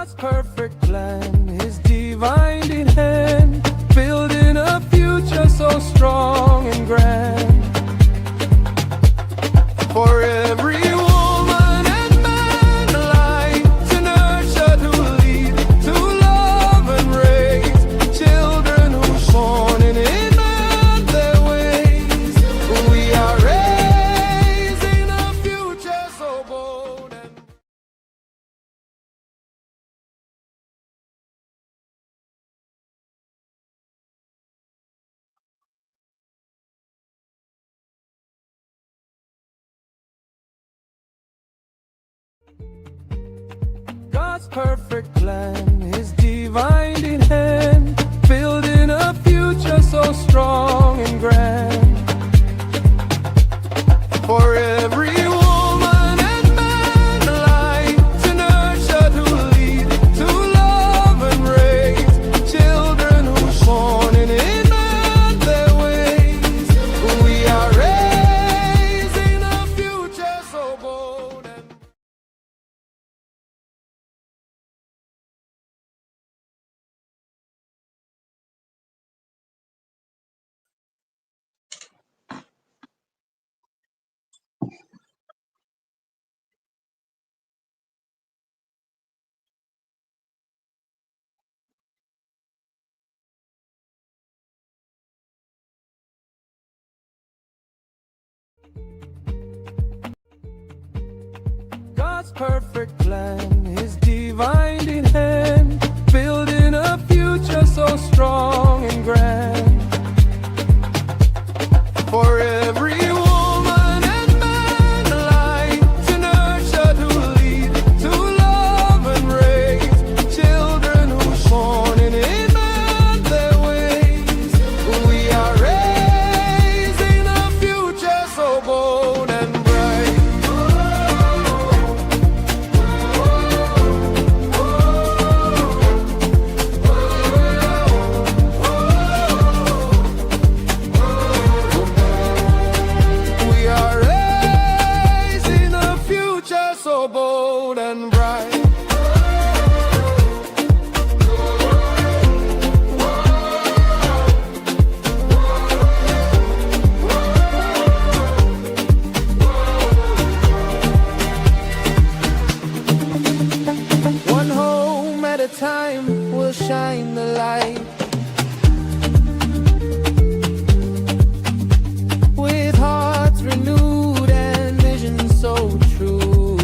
God's perfect plan is divine in hand, building a future so strong and grand. For every woman and man alive, to nurture, to lead, to love and raise children who's born in their ways. We are raising a future so bold and God's perfect plan is divine in hand, building a future so strong and grand. For every woman and man alive, to nurture, to lead, to love and raise children who's born in their ways. We are raising a future so bold and God's perfect plan is divine in hand, building a future so strong and grand. For every woman and man alive, to nurture, to lead, to love and raise children who's born in their ways. We are raising a future so bold and bright. We are raising a future so bold and bright. One home at a time will shine the light. With hearts renewed and visions so true,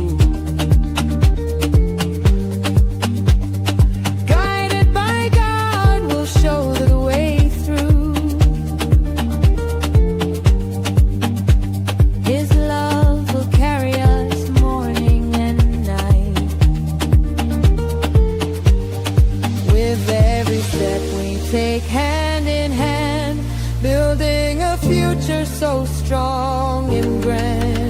guided by God, we'll show the way through. His love will carry us morning and night. With every step we take hand in hand, building a future so strong and grand.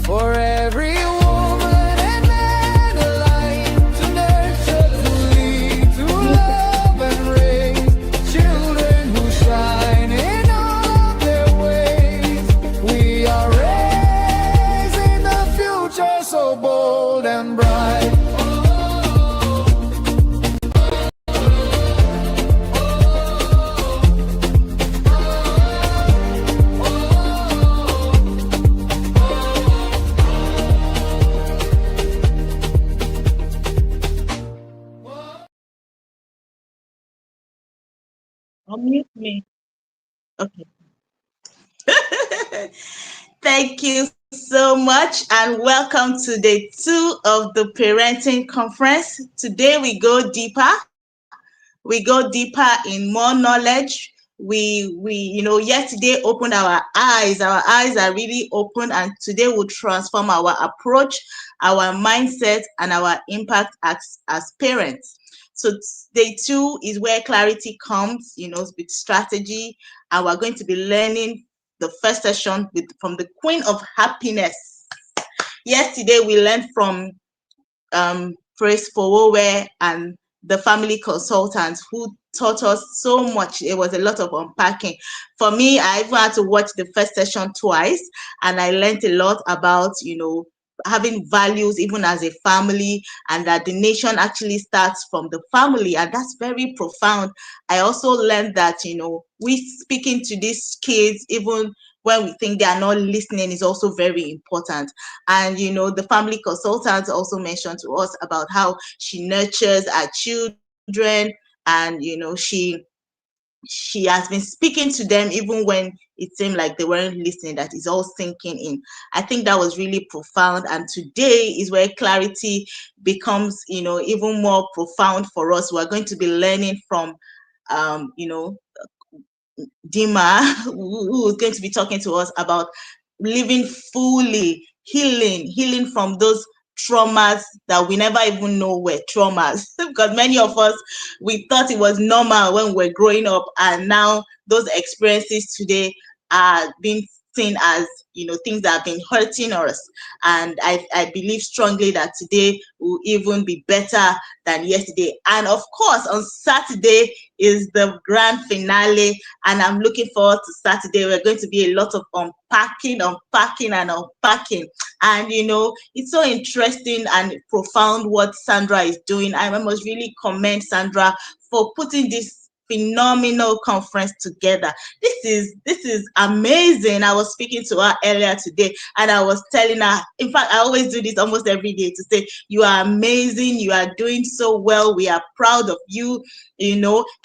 For every woman and man alive, to nurture, to lead, to love and raise children who shine in all of their ways. We are raising a future so bold and bright. Unmute me. Okay. Thank you so much and welcome to day 2 of the parenting conference. Today we go deeper. We go deeper in more knowledge. We yesterday opened our eyes. Our eyes are really open, and today will transform our approach, our mindset, and our impact as parents. So day 2 is where clarity comes, with strategy, and we're going to be learning the first session from the Queen of Happiness. Yesterday we learned from Praise Fowowe and the family consultants who taught us so much. It was a lot of unpacking. For me, I even had to watch the first session twice, and I learned a lot about, having values even as a family, and that the nation actually starts from the family, and that's very profound. I also learned that, we speaking to these kids even when we think they are not listening is also very important. And the family consultant also mentioned to us about how she nurtures our children, and she has been speaking to them even when it seemed like they weren't listening, that is all sinking in. I think that was really profound. And today is where clarity becomes, even more profound for us. We're going to be learning from, Dima, who is going to be talking to us about living fully, healing from those traumas that we never even know were traumas. Because many of us, we thought it was normal when we were growing up, and now those experiences today are being seen as, things that have been hurting us. And I believe strongly that today will even be better than yesterday. And of course, on Saturday is the grand finale, and I'm looking forward to Saturday. We're going to be a lot of unpacking, and unpacking. And it's so interesting and profound what Sandra is doing. I must really commend Sandra for putting this phenomenal conference together. This is amazing. I was speaking to her earlier today, and I was telling her, in fact, I always do this almost every day, to say, you are amazing, you are doing so well, we are proud of you,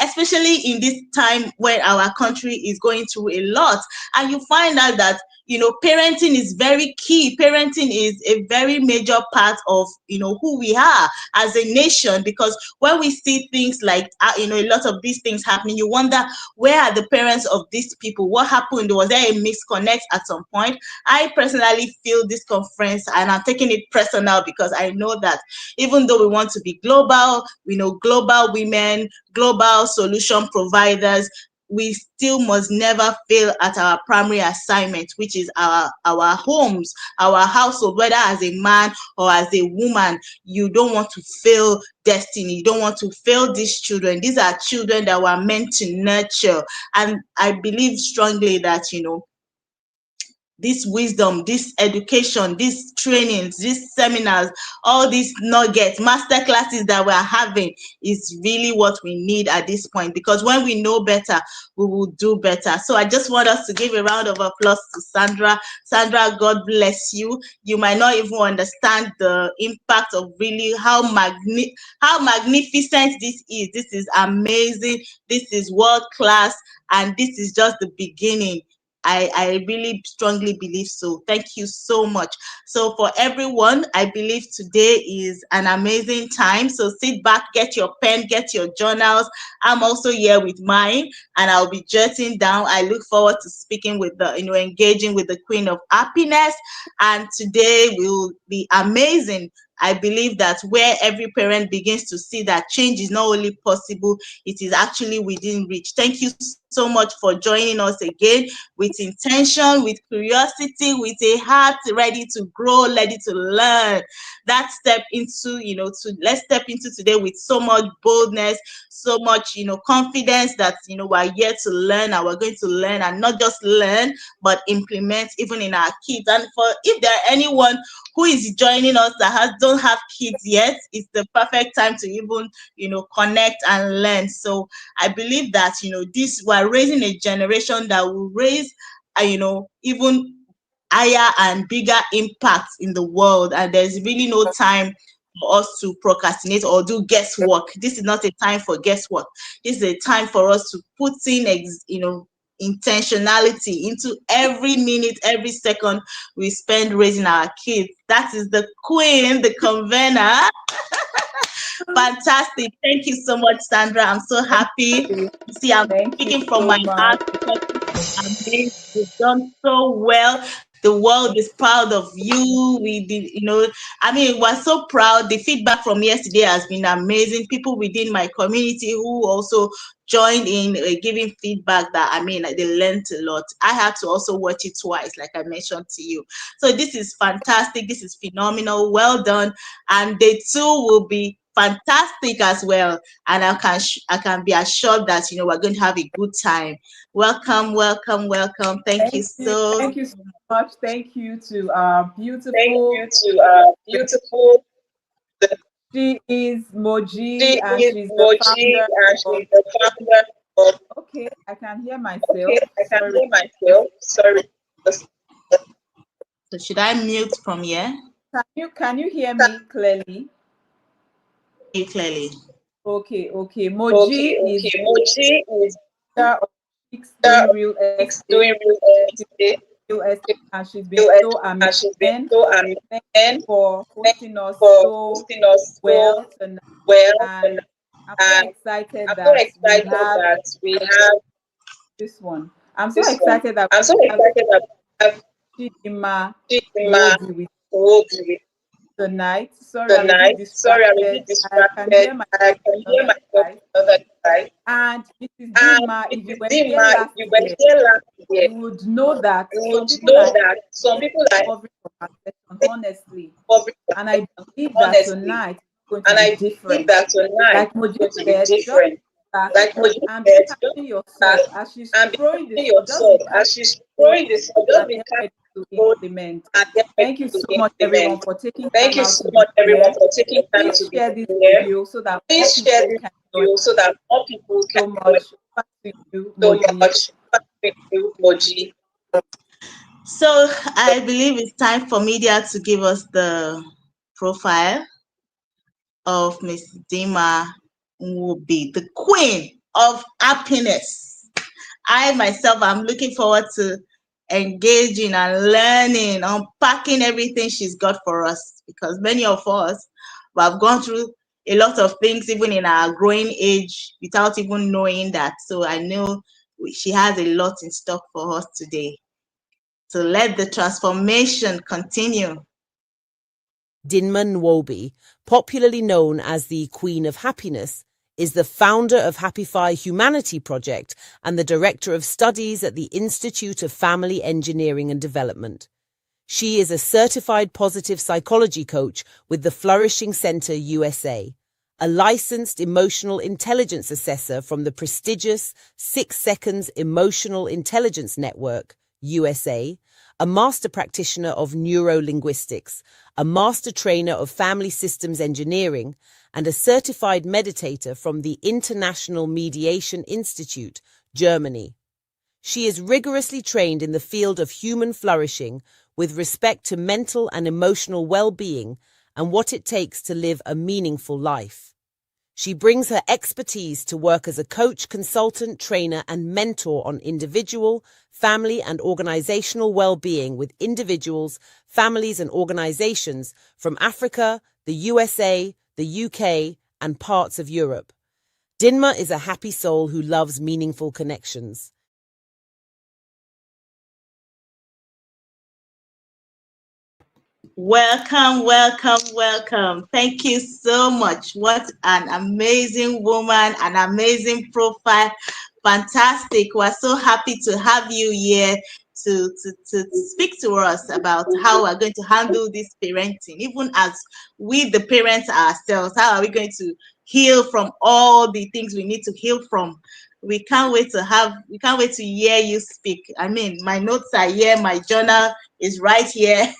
especially in this time when our country is going through a lot. And you find out that parenting is very key. Parenting is a very major part of who we are as a nation, because when we see things like a lot of these things happening, you wonder, where are the parents of these people? What happened? Was there a misconnect at some point? I personally feel this conference, and I'm taking it personal, because I know that even though we want to be global, global women, global solution providers, we still must never fail at our primary assignment, which is our homes, our household. Whether as a man or as a woman, you don't want to fail destiny. You don't want to fail these children. These are children that were meant to nurture. And I believe strongly that this wisdom, this education, these trainings, these seminars, all these nuggets, master classes that we're having is really what we need at this point, because when we know better, we will do better. So I just want us to give a round of applause to Sandra. Sandra, God bless you. You might not even understand the impact of really how magnificent this is. This is amazing. This is world class. And this is just the beginning. I really strongly believe so. Thank you so much. So for everyone, I believe today is an amazing time. So sit back, get your pen, get your journals. I'm also here with mine, and I'll be jotting down. I look forward to speaking with engaging with the Queen of Happiness. And today will be amazing. I believe that where every parent begins to see that change is not only possible, it is actually within reach. Thank you so much for joining us again, with intention, with curiosity, with a heart ready to grow, ready to learn. That step into, let's step into today with so much boldness, so much, confidence that, we're here to learn, and we're going to learn, and not just learn, but implement even in our kids. And if there are anyone who is joining us that don't have kids yet, it's the perfect time to even, connect and learn. So I believe that, we're raising a generation that will raise, even higher and bigger impacts in the world. And there's really no time for us to procrastinate or do guesswork. This is not a time for guesswork. This is a time for us to put in, intentionality into every minute, every second we spend raising our kids. That is the queen, the convener. Fantastic. Thank you so much, Sandra. I'm so happy. See, I'm Thank you speaking from so my much. heart, because amazing. You've done so well. The world is proud of you. We did, we're so proud. The feedback from yesterday has been amazing. People within my community who also joined in giving feedback that, they learned a lot. I had to also watch it twice, like I mentioned to you. So this is fantastic. This is phenomenal. Well done. And day two will be fantastic as well. And I can be assured that we're going to have a good time. Welcome, welcome, welcome. Thank you Thank you so much. Thank you to beautiful. She is She Moji, and is she's the Moji, founder and of. she's the founder of. Okay, I can hear Okay, myself. I can Sorry. hear myself. Sorry. So should I mute from here? Can you hear me clearly? You clearly. Okay. Okay. Moji is Moji is of doing real estate, doing real estate, and she's been real so estate, and she's been amazing. so Thank amazing. you for Thank hosting you us for so hosting us well so tonight. well, And I'm so and excited I'm so that we excited have that we have this one. I'm so this one. excited that I'm so we have excited that we have Chidima Chidima Wobi with Wobi tonight. Sorry, I'm a bit tonight. Sorry, I'm a bit distracted. I can distracted. hear myself I can on the hear other myself side. on the other side. And Mrs. And Dima, if you Mrs. were here Dima, if last you were year, here last year, you would know that you some would people know are that some people are covering from our session, honestly. covering, And I believe that honestly. tonight is going to And be I believe different. that tonight Like Moji is going to be said, just different. back Like Moji and be said, just catching that yourself as she's and be throwing this, catching just be yourself catching as she's hold throwing this, just and be get catching ready to hold implement. and get ready Thank you to so much, everyone, implement. for taking Thank time you out so to be much, everyone, here. for taking time Please to be share this here. video so that more Please share people this can join video so that more people can so join much. Back to you, so Moji. much. Thank you, Moji. So I believe it's time for media to give us the profile of Miss Dima Nwobi, the queen of happiness. I myself am looking forward to engaging and learning, unpacking everything she's got for us, because many of us we have gone through a lot of things even in our growing age without even knowing that. So I know she has a lot in stock for us today. So let the transformation continue. Dinma Nwobi, popularly known as the Queen of Happiness, is the founder of Happify Humanity Project and the Director of Studies at the Institute of Family Engineering and Development. She is a certified positive psychology coach with the Flourishing Center USA, a licensed emotional intelligence assessor from the prestigious 6 Seconds Emotional Intelligence Network, USA, a master practitioner of neurolinguistics, a master trainer of family systems engineering, and a certified meditator from the International Mediation Institute, Germany. She is rigorously trained in the field of human flourishing with respect to mental and emotional well-being and what it takes to live a meaningful life. She brings her expertise to work as a coach, consultant, trainer, and mentor on individual, family, and organizational well-being with individuals, families, and organizations from Africa, the USA, the UK, and parts of Europe. Dinma is a happy soul who loves meaningful connections. Welcome, welcome, welcome. Thank you so much. What an amazing woman, an amazing profile. Fantastic. We're so happy to have you here to speak to us about how we're going to handle this parenting, even as we, the parents ourselves. How are we going to heal from all the things we need to heal from? We can't wait to hear you speak. I mean, my notes are here, my journal is right here.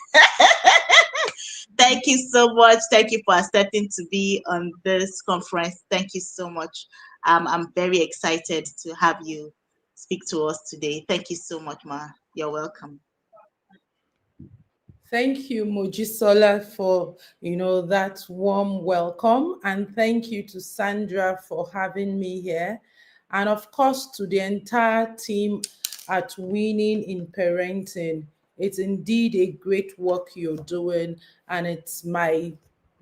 Thank you so much. Thank you for accepting to be on this conference. Thank you so much. I'm very excited to have you speak to us today. Thank you so much, Ma. You're welcome. Thank you, Mojisola, for that warm welcome, and thank you to Sandra for having me here, and of course to the entire team at Winning in Parenting. It's indeed a great work you're doing, and it's my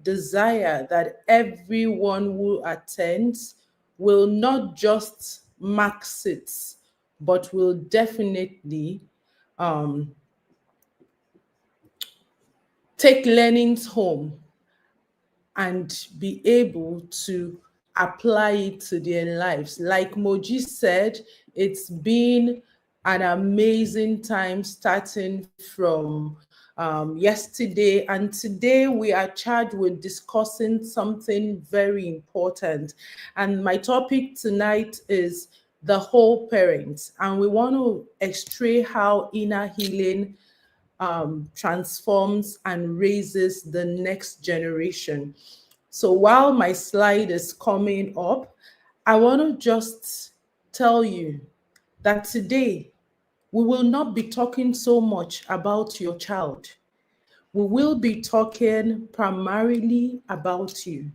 desire that everyone who attends will not just mark seats, but will definitely take learnings home and be able to apply it to their lives. Like Moji said, it's been an amazing time starting from yesterday, and today we are charged with discussing something very important. And my topic tonight is the whole parent, and we want to extray how inner healing transforms and raises the next generation. So while my slide is coming up, I want to just tell you that today we will not be talking so much about your child. We will be talking primarily about you,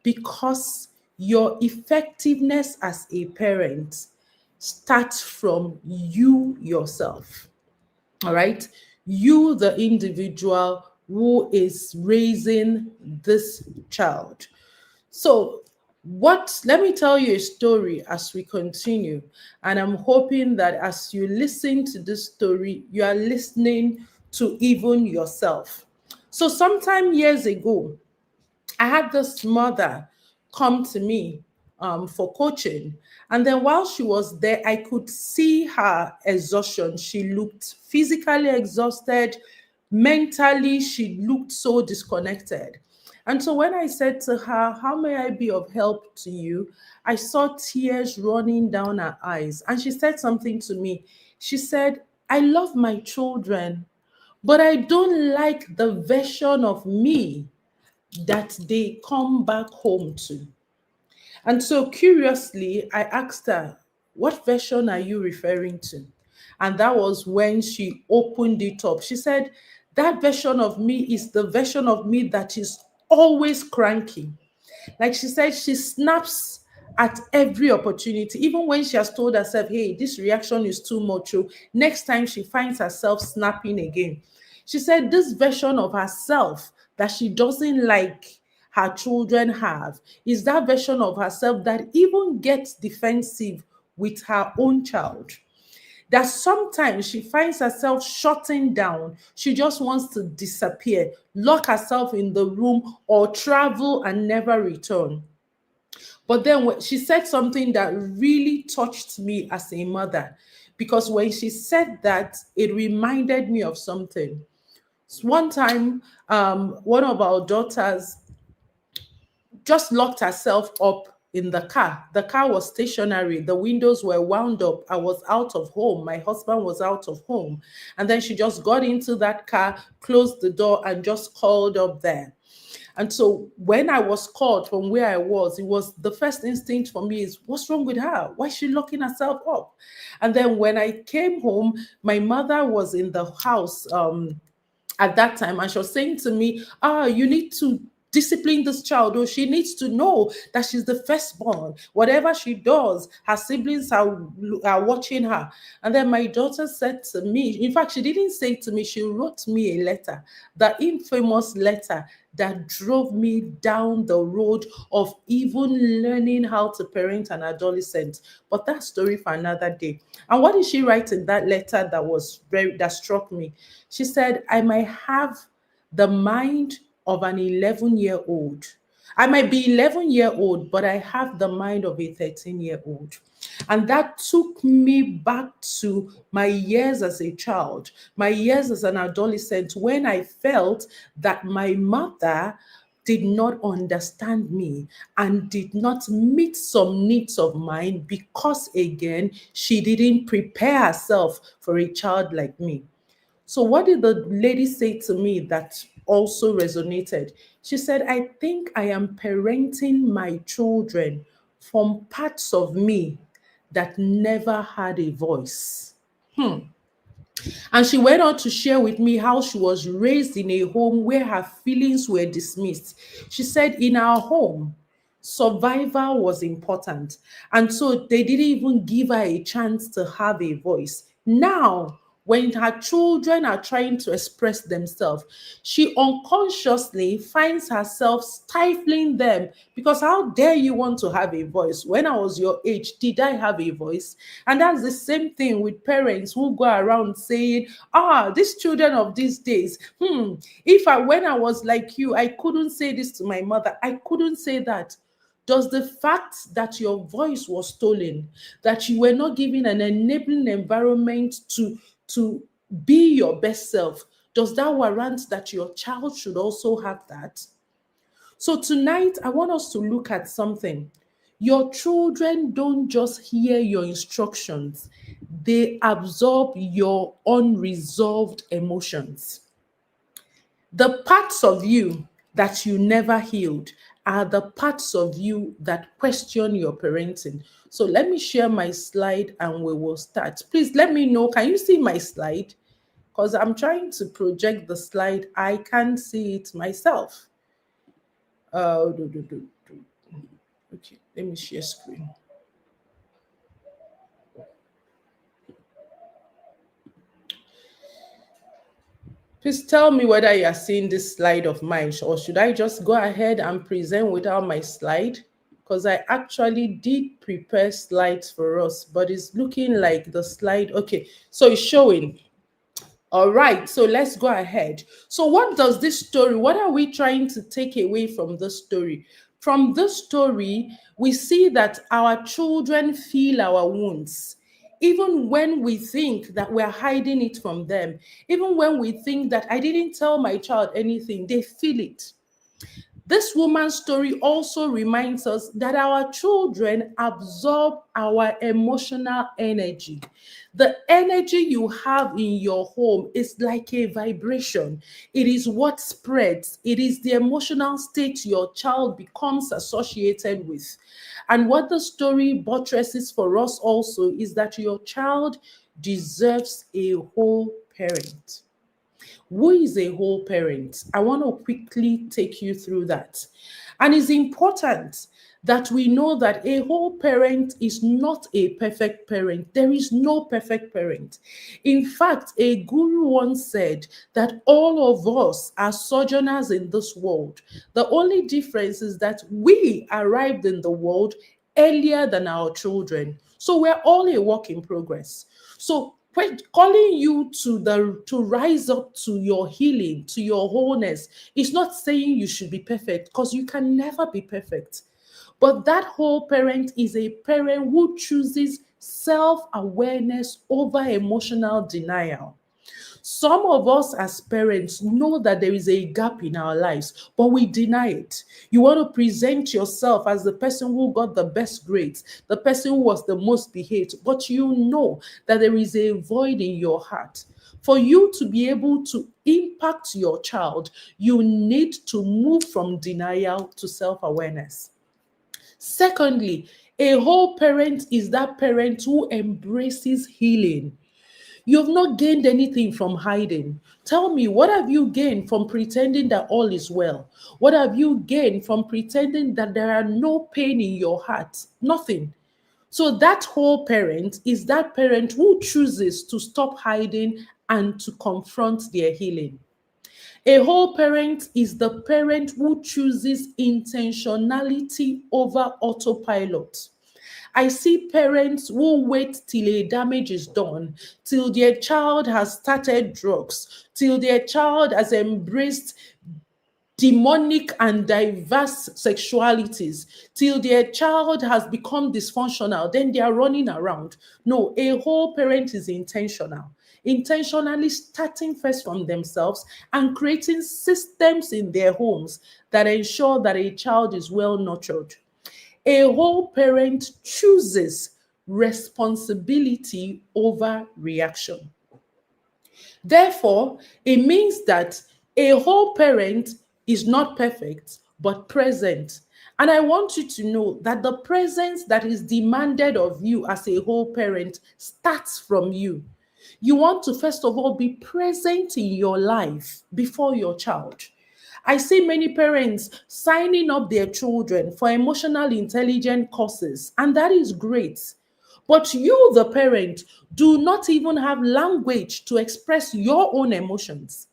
because your effectiveness as a parent starts from you yourself. All right. You, the individual who is raising this child. So, let me tell you a story as we continue. And I'm hoping that as you listen to this story, you are listening to even yourself. So, sometime years ago, I had this mother come to me for coaching. And then while she was there, I could see her exhaustion. She looked physically exhausted, mentally, she looked so disconnected. And so when I said to her, "How may I be of help to you?" I saw tears running down her eyes. And she said something to me. She said, "I love my children, but I don't like the version of me that they come back home to." And so curiously, I asked her, "What version are you referring to?" And that was when she opened it up. She said, "That version of me is the version of me that is always cranky." Like she said, she snaps at every opportunity, even when she has told herself, "Hey, this reaction is too much." So next time she finds herself snapping again. She said this version of herself that she doesn't like her children have is that version of herself that even gets defensive with her own child. That sometimes she finds herself shutting down. She just wants to disappear, lock herself in the room, or travel and never return. But then she said something that really touched me as a mother, because when she said that, it reminded me of something. One time, one of our daughters just locked herself up in the car. The car was stationary. The windows were wound up. I was out of home. My husband was out of home. And then she just got into that car, closed the door, and just called up there. And so when I was called from where I was, it was the first instinct for me is, what's wrong with her? Why is she locking herself up? And then when I came home, my mother was in the house at that time, and she was saying to me, "You need to discipline this child, or she needs to know that she's the firstborn. Whatever she does, her siblings are watching her." And then my daughter said to me, in fact, she didn't say to me, she wrote me a letter, the infamous letter that drove me down the road of even learning how to parent an adolescent. But that story for another day. And what did she write in that letter that struck me? She said, "I might have the mind of an 11-year-old. I might be 11-year-old, but I have the mind of a 13-year-old." And that took me back to my years as a child, my years as an adolescent, when I felt that my mother did not understand me and did not meet some needs of mine, because, again, she didn't prepare herself for a child like me. So what did the lady say to me that also resonated? She said, "I think I am parenting my children from parts of me that never had a voice." And she went on to share with me how she was raised in a home where her feelings were dismissed. She said, in our home, survival was important. And so they didn't even give her a chance to have a voice. Now, when her children are trying to express themselves, she unconsciously finds herself stifling them, because how dare you want to have a voice? When I was your age, did I have a voice? And that's the same thing with parents who go around saying, these children of these days, when I was like you, I couldn't say this to my mother, I couldn't say that. Does the fact that your voice was stolen, that you were not given an enabling environment to be your best self, Does that warrant that your child should also have that? So tonight, I want us to look at something. Your children don't just hear your instructions, they absorb your unresolved emotions. The parts of you that you never healed are the parts of you that question your parenting. So let me share my slide and we will start. Please let me know. Can you see my slide? Because I'm trying to project the slide. I can't see it myself. Okay, let me share screen. Please tell me whether you are seeing this slide of mine, or should I just go ahead and present without my slide? Because I actually did prepare slides for us, but it's looking like the slide. Okay, so it's showing. All right, so let's go ahead. So what does this story, what are we trying to take away from this story? From this story, we see that our children feel our wounds. Even when we think that we're hiding it from them, even when we think that I didn't tell my child anything, they feel it. This woman's story also reminds us that our children absorb our emotional energy. The energy you have in your home is like a vibration. It is what spreads. It is the emotional state your child becomes associated with. And what the story buttresses for us also is that your child deserves a whole parent. Who is a whole parent? I want to quickly take you through that. And it's important that we know that a whole parent is not a perfect parent. There is no perfect parent. In fact, a guru once said that all of us are sojourners in this world. The only difference is that we arrived in the world earlier than our children. So we're all a work in progress. So calling you to rise up to your healing, to your wholeness, is not saying you should be perfect, because you can never be perfect. But that whole parent is a parent who chooses self-awareness over emotional denial. Some of us as parents know that there is a gap in our lives, but we deny it. You want to present yourself as the person who got the best grades, the person who was the most behaved, but you know that there is a void in your heart. For you to be able to impact your child, you need to move from denial to self-awareness. Secondly, a whole parent is that parent who embraces healing. You've not gained anything from hiding. Tell me, what have you gained from pretending that all is well? What have you gained from pretending that there are no pain in your heart? Nothing. So that whole parent is that parent who chooses to stop hiding and to confront their healing. A whole parent is the parent who chooses intentionality over autopilot. I see parents who wait till a damage is done, till their child has started drugs, till their child has embraced demonic and diverse sexualities, till their child has become dysfunctional, then they are running around. No, a whole parent is intentional. Intentionally starting first from themselves and creating systems in their homes that ensure that a child is well nurtured. A whole parent chooses responsibility over reaction. Therefore, it means that a whole parent is not perfect, but present. And I want you to know that the presence that is demanded of you as a whole parent starts from you. You want to, first of all, be present in your life before your child. I see many parents signing up their children for emotional intelligence courses, and that is great. But you, the parent, do not even have language to express your own emotions.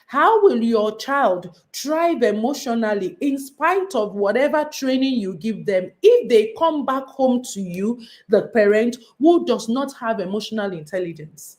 How will your child thrive emotionally in spite of whatever training you give them if they come back home to you, the parent, who does not have emotional intelligence?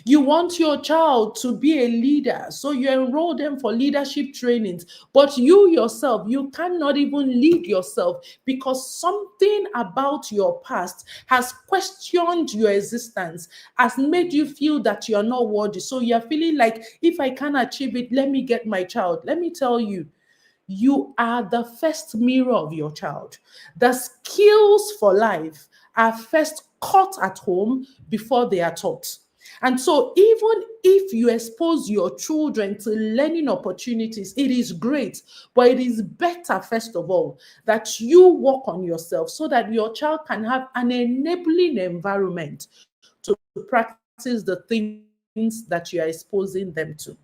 You want your child to be a leader, so you enroll them for leadership trainings. But you yourself, you cannot even lead yourself because something about your past has questioned your existence, has made you feel that you're not worthy. So you're feeling like, if I can achieve it, let me get my child. Let me tell you, you are the first mirror of your child. The skills for life are first caught at home before they are taught. And so, even if you expose your children to learning opportunities, it is great, but it is better, first of all, that you work on yourself so that your child can have an enabling environment to practice the things that you are exposing them to.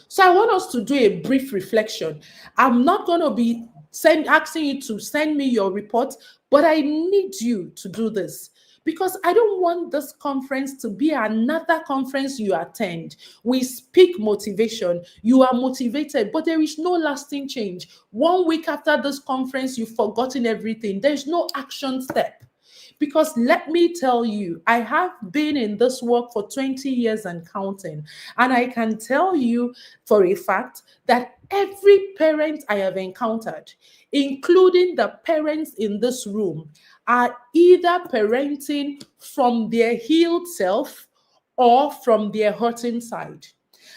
So I want us to do a brief reflection. I'm not going to be asking you to send me your report, but I need you to do this because I don't want this conference to be another conference you attend. We speak motivation, you are motivated, but there is no lasting change. 1 week after this conference, you've forgotten everything. There's no action step. Because let me tell you, I have been in this work for 20 years and counting. And I can tell you for a fact that every parent I have encountered, including the parents in this room, are either parenting from their healed self or from their hurting side.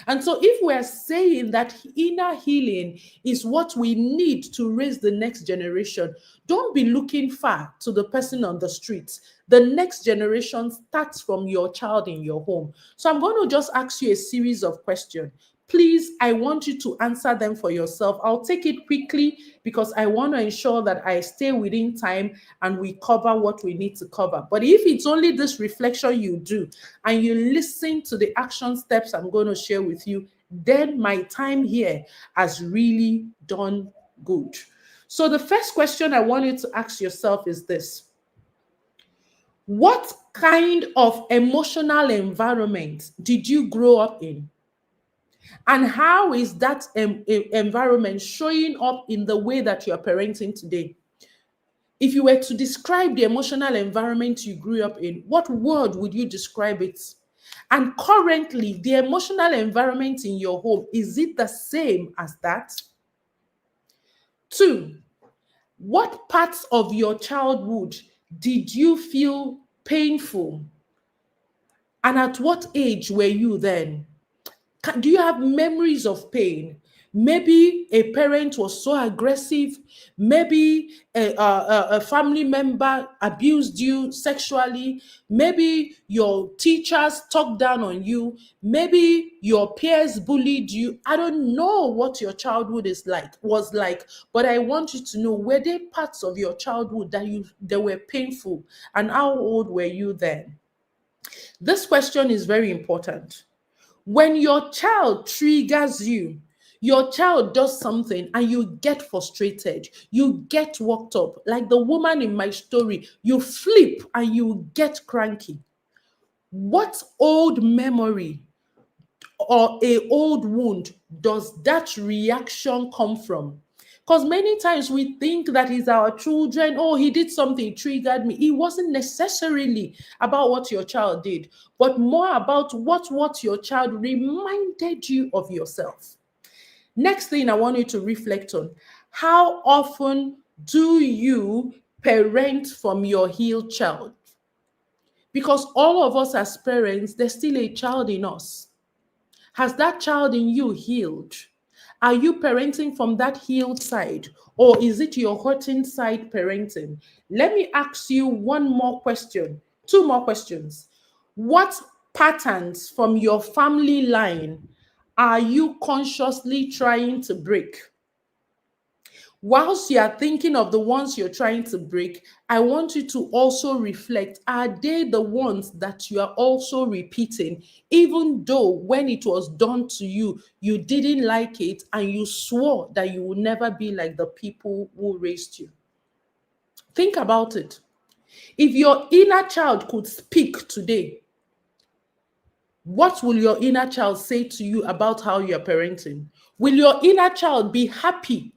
And so, if we're saying that inner healing is what we need to raise the next generation, don't be looking far to the person on the street. The next generation starts from your child in your home. So, I'm going to just ask you a series of questions. Please, I want you to answer them for yourself. I'll take it quickly because I want to ensure that I stay within time and we cover what we need to cover. But if it's only this reflection you do and you listen to the action steps I'm going to share with you, then my time here has really done good. So the first question I want you to ask yourself is this: what kind of emotional environment did you grow up in? And how is that environment showing up in the way that you're parenting today? If you were to describe the emotional environment you grew up in, what word would you describe it? And currently, the emotional environment in your home, is it the same as that? 2, what parts of your childhood did you feel painful? And at what age were you then? Do you have memories of pain? Maybe a parent was so aggressive. Maybe a family member abused you sexually. Maybe your teachers talked down on you. Maybe your peers bullied you. I don't know what your childhood was like, but I want you to know, were there parts of your childhood that were painful? And how old were you then? This question is very important. When your child triggers you, your child does something and you get frustrated, you get worked up, like the woman in my story, you flip and you get cranky. What old memory or a old wound does that reaction come from? Because many times we think that it's our children. Oh, he did something, triggered me. It wasn't necessarily about what your child did, but more about what your child reminded you of yourself. Next thing I want you to reflect on: how often do you parent from your healed child? Because all of us as parents, there's still a child in us. Has that child in you healed? Are you parenting from that healed side, or is it your hurting side parenting? Let me ask you one more question, 2 more questions. What patterns from your family line are you consciously trying to break? Whilst you are thinking of the ones you're trying to break, I want you to also reflect, are they the ones that you are also repeating, even though when it was done to you, you didn't like it and you swore that you would never be like the people who raised you? Think about it. If your inner child could speak today, what will your inner child say to you about how you're parenting? Will your inner child be happy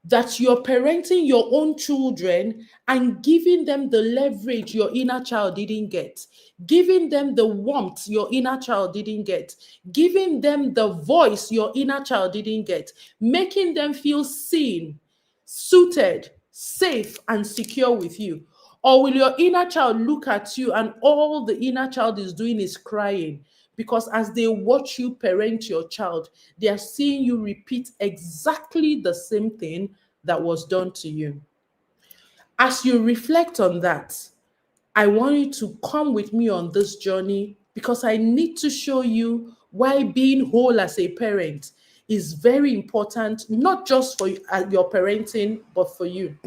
that you're parenting your own children and giving them the leverage your inner child didn't get, giving them the warmth your inner child didn't get, giving them the voice your inner child didn't get, making them feel seen, suited, safe, and secure with you? Or will your inner child look at you and all the inner child is doing is crying? Because as they watch you parent your child, they are seeing you repeat exactly the same thing that was done to you. As you reflect on that, I want you to come with me on this journey because I need to show you why being whole as a parent is very important, not just for your parenting, but for you.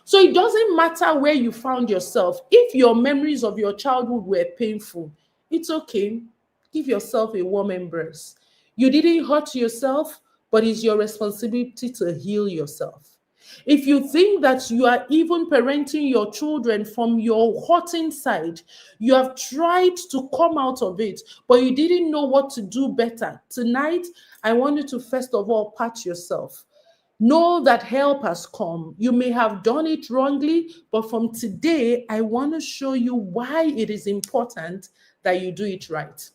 So it doesn't matter where you found yourself. If your memories of your childhood were painful, it's okay. Give yourself a warm embrace. You didn't hurt yourself, but it's your responsibility to heal yourself. If you think that you are even parenting your children from your hurting side, you have tried to come out of it, but you didn't know what to do better. Tonight, I want you to first of all pat yourself. Know that help has come. You may have done it wrongly, but from today, I want to show you why it is important that you do it right.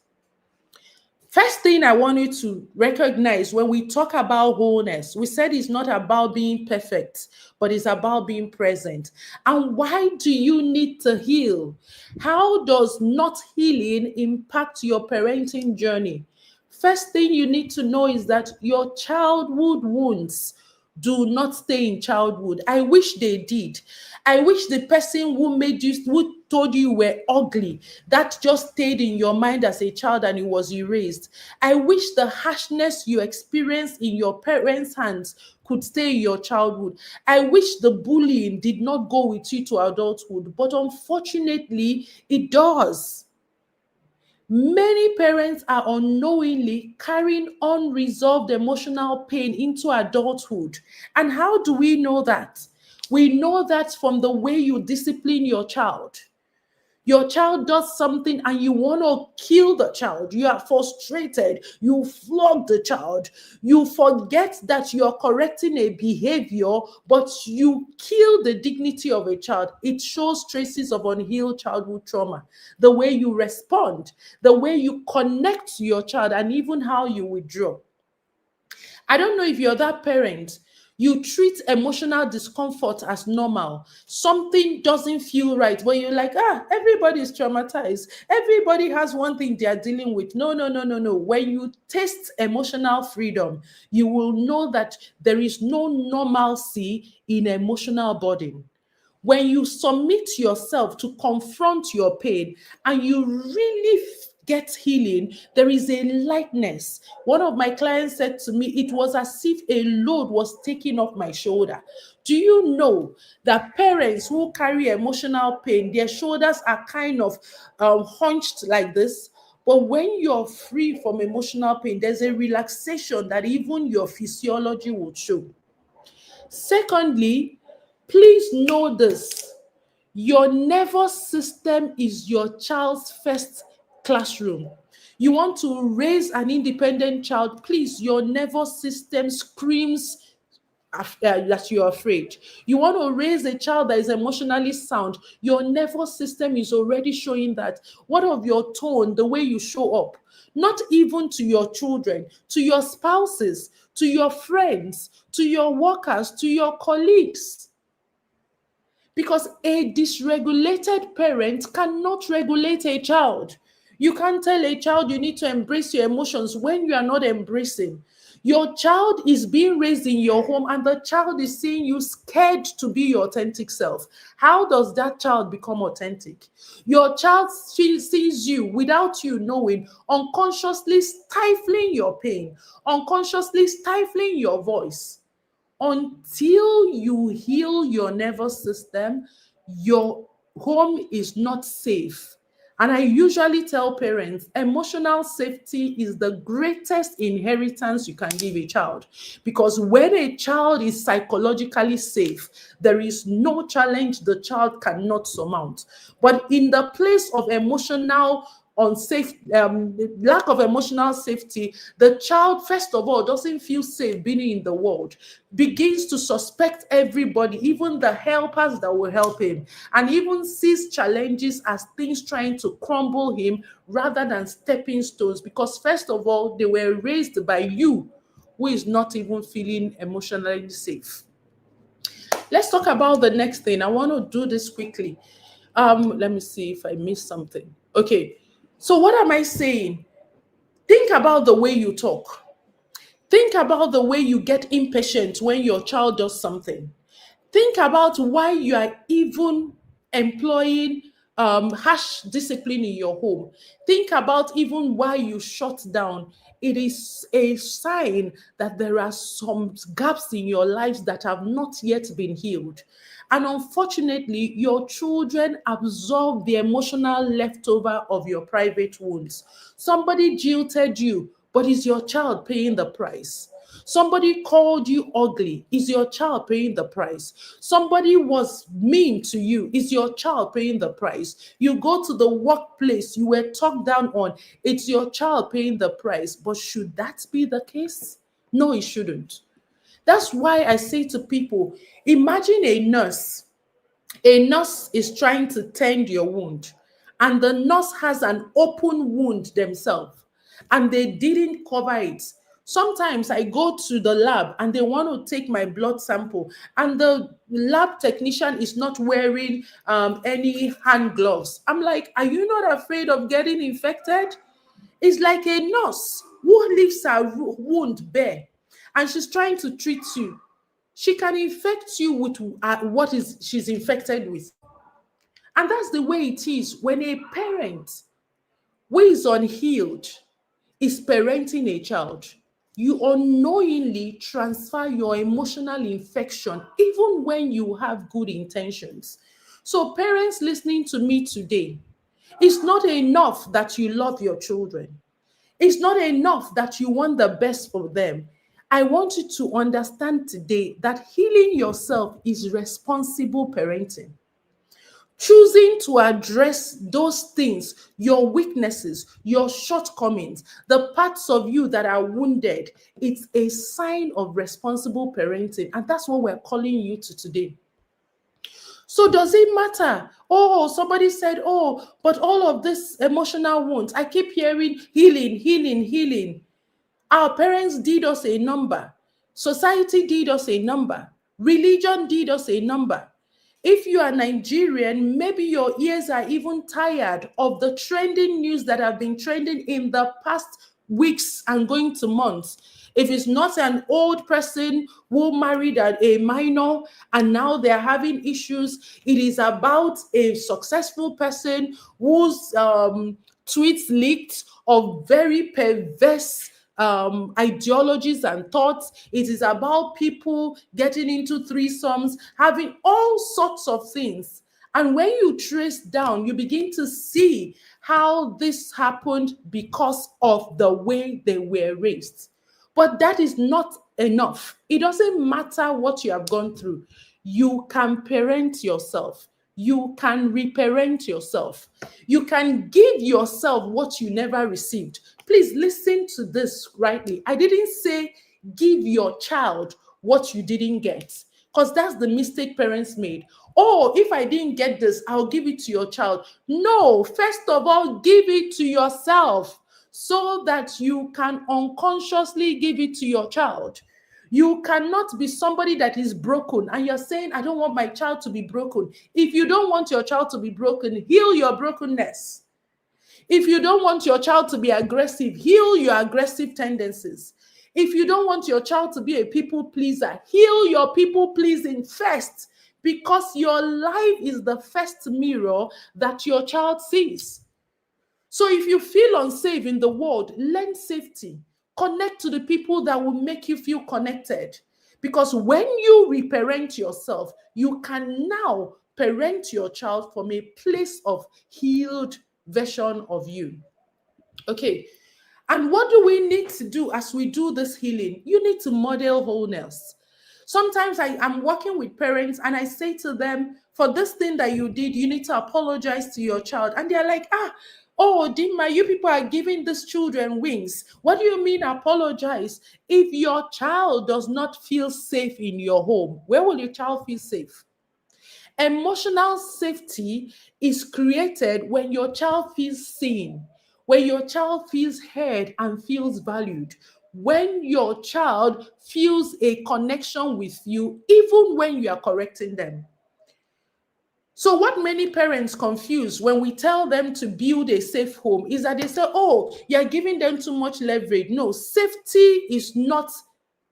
First thing I want you to recognize when we talk about wholeness, we said it's not about being perfect, but it's about being present. And why do you need to heal? How does not healing impact your parenting journey? First thing you need to know is that your childhood wounds do not stay in childhood. I wish they did. I wish the person who made you, who told you were ugly, that just stayed in your mind as a child and it was erased. I wish the harshness you experienced in your parents' hands could stay in your childhood. I wish the bullying did not go with you to adulthood, but unfortunately, it does. Many parents are unknowingly carrying unresolved emotional pain into adulthood. And how do we know that? We know that from the way you discipline your child. Your child does something and you want to kill the child. You are frustrated. You flog the child. You forget that you are correcting a behavior, but you kill the dignity of a child. It shows traces of unhealed childhood trauma. The way you respond, the way you connect to your child, and even how you withdraw. I don't know if you're that parent. You treat emotional discomfort as normal. Something doesn't feel right, but you're like, everybody is traumatized. Everybody has one thing they're dealing with. No, no, no, no, no. When you taste emotional freedom, you will know that there is no normalcy in emotional burden. When you submit yourself to confront your pain and you really get healing, there is a lightness. One of my clients said to me, it was as if a load was taken off my shoulder. Do you know that parents who carry emotional pain, their shoulders are kind of hunched like this? But when you're free from emotional pain, there's a relaxation that even your physiology will show. Secondly, please know this. Your nervous system is your child's first classroom. You want to raise an independent child, please, your nervous system screams that you're afraid. You want to raise a child that is emotionally sound, your nervous system is already showing that. What of your tone, the way you show up? Not even to your children, to your spouses, to your friends, to your workers, to your colleagues. Because a dysregulated parent cannot regulate a child. You can't tell a child you need to embrace your emotions when you are not embracing. Your child is being raised in your home and the child is seeing you scared to be your authentic self. How does that child become authentic? Your child sees you without you knowing, unconsciously stifling your pain, unconsciously stifling your voice. Until you heal your nervous system, your home is not safe. And I usually tell parents, emotional safety is the greatest inheritance you can give a child. Because when a child is psychologically safe, there is no challenge the child cannot surmount. But in the place of emotional unsafe, lack of emotional safety, the child, first of all, doesn't feel safe being in the world, begins to suspect everybody, even the helpers that will help him, and even sees challenges as things trying to crumble him rather than stepping stones, because first of all, they were raised by you, who is not even feeling emotionally safe. Let's talk about the next thing. I want to do this quickly. Let me see if I missed something. Okay. So what am I saying? Think about the way you talk. Think about the way you get impatient when your child does something. Think about why you are even employing harsh discipline in your home. Think about even why you shut down. It is a sign that there are some gaps in your lives that have not yet been healed. And unfortunately, your children absorb the emotional leftover of your private wounds. Somebody jilted you, but is your child paying the price? Somebody called you ugly. Is your child paying the price? Somebody was mean to you. Is your child paying the price? You go to the workplace, you were talked down on. It's your child paying the price. But should that be the case? No, it shouldn't. That's why I say to people, imagine a nurse. A nurse is trying to tend your wound, and the nurse has an open wound themselves, and they didn't cover it. Sometimes I go to the lab and they want to take my blood sample, and the lab technician is not wearing any hand gloves. I'm like, are you not afraid of getting infected? It's like a nurse who leaves her wound bare and she's trying to treat you. She can infect you with what is she's infected with. And that's the way it is when a parent who is unhealed is parenting a child. You unknowingly transfer your emotional infection even when you have good intentions. So, parents listening to me today, it's not enough that you love your children. It's not enough that you want the best for them. I want you to understand today that healing yourself is responsible parenting. Choosing to address those things, your weaknesses, your shortcomings, the parts of you that are wounded, it's a sign of responsible parenting. And that's what we're calling you to today. So does it matter? Oh, somebody said, oh, but all of this emotional wounds, I keep hearing healing, healing, healing. Our parents did us a number. Society did us a number. Religion did us a number. If you are Nigerian, maybe your ears are even tired of the trending news that have been trending in the past weeks and going to months. If it's not an old person who married a minor and now they're having issues, it is about a successful person whose tweets leaked of very perverse ideologies and thoughts. It is about people getting into threesomes, having all sorts of things. And when you trace down, you begin to see how this happened because of the way they were raised. But that is not enough. It doesn't matter what you have gone through. You can parent yourself. You can reparent yourself. You can give yourself what you never received. Please listen to this rightly. I didn't say give your child what you didn't get, because that's the mistake parents made. Oh, if I didn't get this, I'll give it to your child. No, first of all, give it to yourself so that you can unconsciously give it to your child. You cannot be somebody that is broken and you're saying, I don't want my child to be broken. If you don't want your child to be broken, heal your brokenness. If you don't want your child to be aggressive, heal your aggressive tendencies. If you don't want your child to be a people pleaser, heal your people pleasing first, because your life is the first mirror that your child sees. So if you feel unsafe in the world, learn safety. Connect to the people that will make you feel connected. Because when you reparent yourself, you can now parent your child from a place of healed version of you. Okay. And what do we need to do as we do this healing? You need to model wholeness. Sometimes I'm working with parents and I say to them, for this thing that you did, you need to apologize to your child. And they're like, oh, Dima, you people are giving these children wings. What do you mean apologize? If your child does not feel safe in your home, where will your child feel safe? Emotional safety is created when your child feels seen, when your child feels heard and feels valued, when your child feels a connection with you, even when you are correcting them. So, what many parents confuse when we tell them to build a safe home is that they say, oh, you're giving them too much leverage. No, safety is not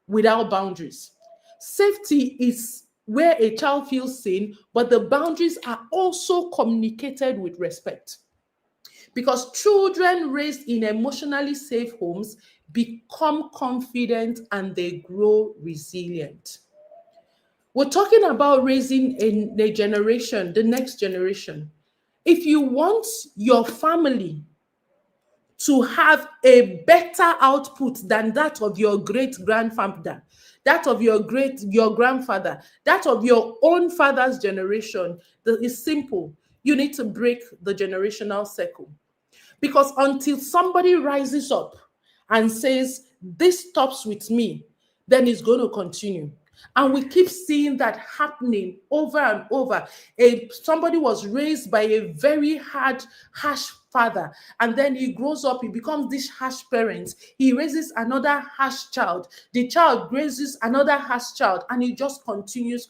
without boundaries. Safety is where a child feels seen, but the boundaries are also communicated with respect. Because children raised in emotionally safe homes become confident and they grow resilient. We're talking about raising a generation, the next generation. If you want your family to have a better output than that of your great grandfather, that of your grandfather, that of your own father's generation, it's simple. You need to break the generational cycle. Because until somebody rises up and says, this stops with me, then it's going to continue. And we keep seeing that happening over and over. Somebody was raised by a very harsh father, and then he grows up, he becomes this harsh parent. He raises another harsh child. The child raises another harsh child, and it just continues.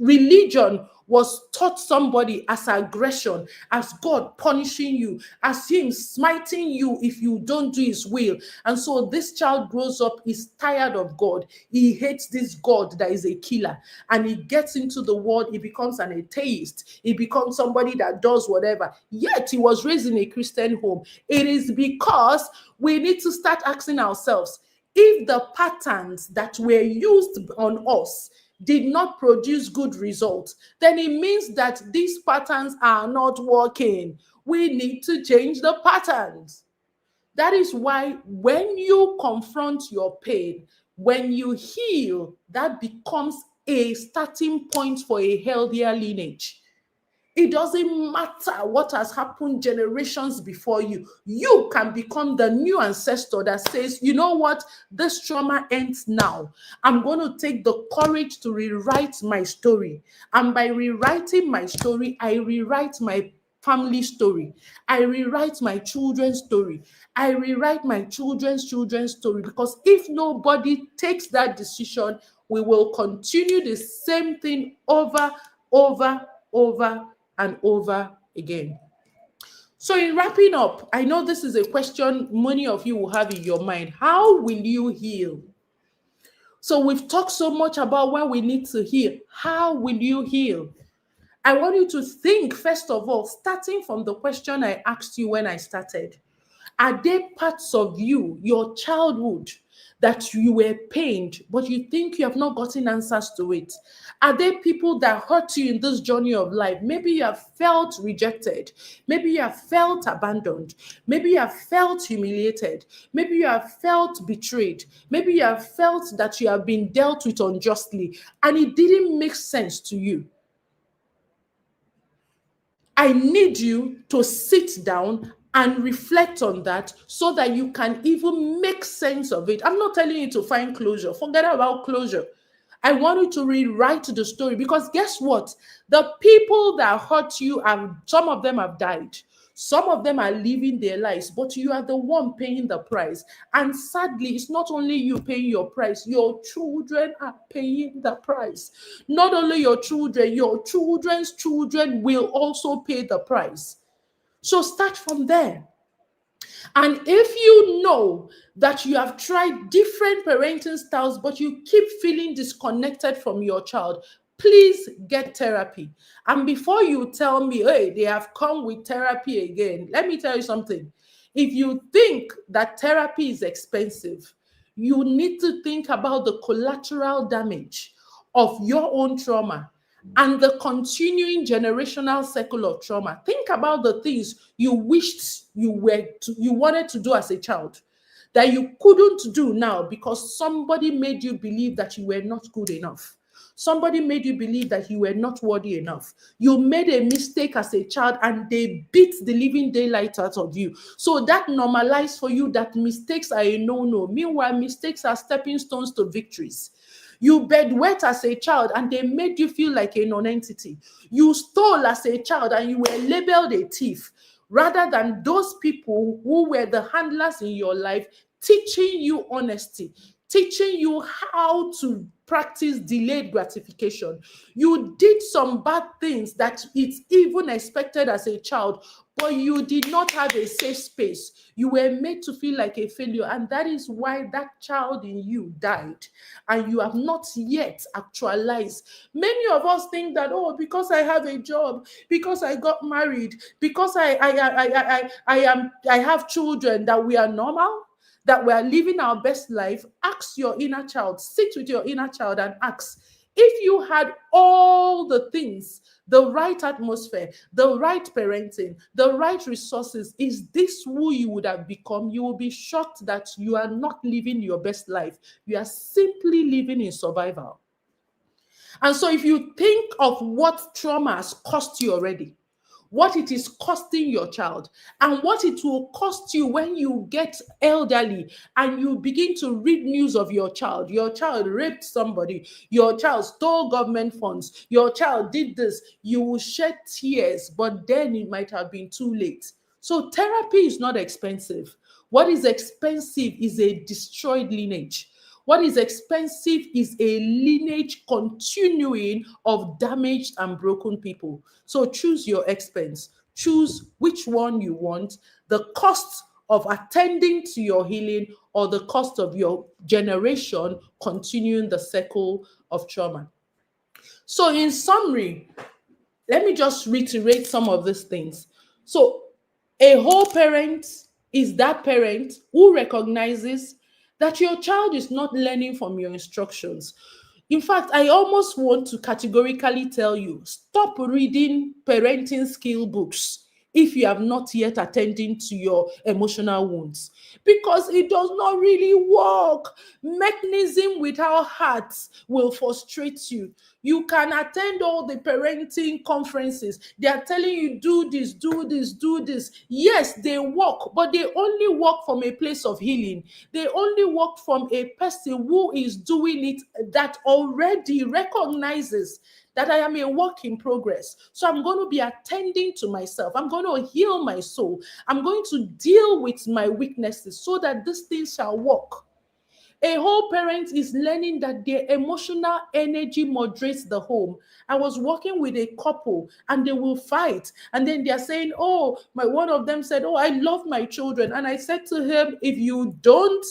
Religion was taught somebody as aggression, as God punishing you, as him smiting you if you don't do his will. And so this child grows up, is tired of God. He hates this God that is a killer. And he gets into the world, he becomes an atheist. He becomes somebody that does whatever. Yet he was raised in a Christian home. It is because we need to start asking ourselves, if the patterns that were used on us did not produce good results, then it means that these patterns are not working. We need to change the patterns. That is why when you confront your pain, when you heal, that becomes a starting point for a healthier lineage. It doesn't matter what has happened generations before you. You can become the new ancestor that says, you know what? This trauma ends now. I'm going to take the courage to rewrite my story. And by rewriting my story, I rewrite my family story. I rewrite my children's story. I rewrite my children's story. Because if nobody takes that decision, we will continue the same thing over and over again. So in wrapping up, I know this is a question many of you will have in your mind. How will you heal? So we've talked so much about where we need to heal. How will you heal? I want you to think, first of all, starting from the question I asked you when I started. Are there parts of you, your childhood, that you were pained, but you think you have not gotten answers to it? Are there people that hurt you in this journey of life? Maybe you have felt rejected. Maybe you have felt abandoned. Maybe you have felt humiliated. Maybe you have felt betrayed. Maybe you have felt that you have been dealt with unjustly and it didn't make sense to you. I need you to sit down and reflect on that so that you can even make sense of it. I'm not telling you to find closure. Forget about closure. I want you to rewrite the story, because guess what? The people that hurt you, some of them have died. Some of them are living their lives, but you are the one paying the price. And sadly, it's not only you paying your price, your children are paying the price. Not only your children's children will also pay the price. So start from there. And if you know that you have tried different parenting styles, but you keep feeling disconnected from your child, please get therapy. And before you tell me, hey, they have come with therapy again, let me tell you something. If you think that therapy is expensive, you need to think about the collateral damage of your own trauma and the continuing generational cycle of trauma. Think about the things you wished you wanted to do as a child. that you couldn't do now because somebody made you believe that you were not good enough. Somebody made you believe that you were not worthy enough. You made a mistake as a child and they beat the living daylight out of you. So that normalized for you that mistakes are a no-no. Meanwhile, mistakes are stepping stones to victories. You bedwet as a child and they made you feel like a non-entity. You stole as a child and you were labeled a thief, rather than those people who were the handlers in your life teaching you honesty, teaching you how to practice delayed gratification. You did some bad things that it's even expected as a child, but you did not have a safe space. You were made to feel like a failure, and that is why that child in you died, and you have not yet actualized. Many of us think that, oh, because I have a job, because I got married, because I have children, that we are normal, that we are living our best life. Ask your inner child, sit with your inner child and ask, if you had all the things, the right atmosphere, the right parenting, the right resources, is this who you would have become? You will be shocked that you are not living your best life. You are simply living in survival. And so if you think of what trauma has cost you already, what it is costing your child, and what it will cost you when you get elderly and you begin to read news of your child raped somebody, your child stole government funds, your child did this, you will shed tears, but then it might have been too late. So therapy is not expensive. What is expensive is a destroyed lineage. What is expensive is a lineage continuing of damaged and broken people. So choose your expense. Choose which one you want, the cost of attending to your healing or the cost of your generation continuing the cycle of trauma. So in summary, let me just reiterate some of these things. So a whole parent is that parent who recognizes that your child is not learning from your instructions. In fact, I almost want to categorically tell you, stop reading parenting skill books if you have not yet attending to your emotional wounds, because it does not really work. Mechanism without heart will frustrate you. You can attend all the parenting conferences. They are telling you, do this, do this, do this. Yes, they work, but they only work from a place of healing. They only work from a person who is doing it, that already recognizes that I am a work in progress. So I'm going to be attending to myself. I'm going to heal my soul. I'm going to deal with my weaknesses so that this thing shall work. A whole parent is learning that their emotional energy moderates the home. I was working with a couple and they will fight. And then they're saying, oh, one of them said, oh, I love my children. And I said to him, if you don't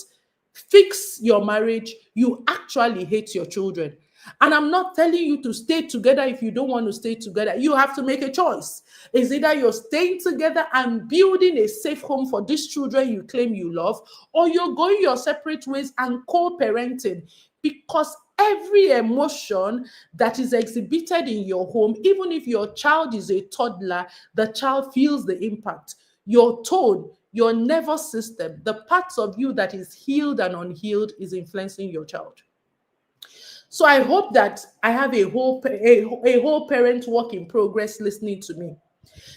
fix your marriage, you actually hate your children. And I'm not telling you to stay together if you don't want to stay together. You have to make a choice. It's either you're staying together and building a safe home for these children you claim you love, or you're going your separate ways and co-parenting. Because every emotion that is exhibited in your home, even if your child is a toddler, the child feels the impact. Your tone, your nervous system, the parts of you that is healed and unhealed is influencing your child. So I hope that I have a whole parent work in progress listening to me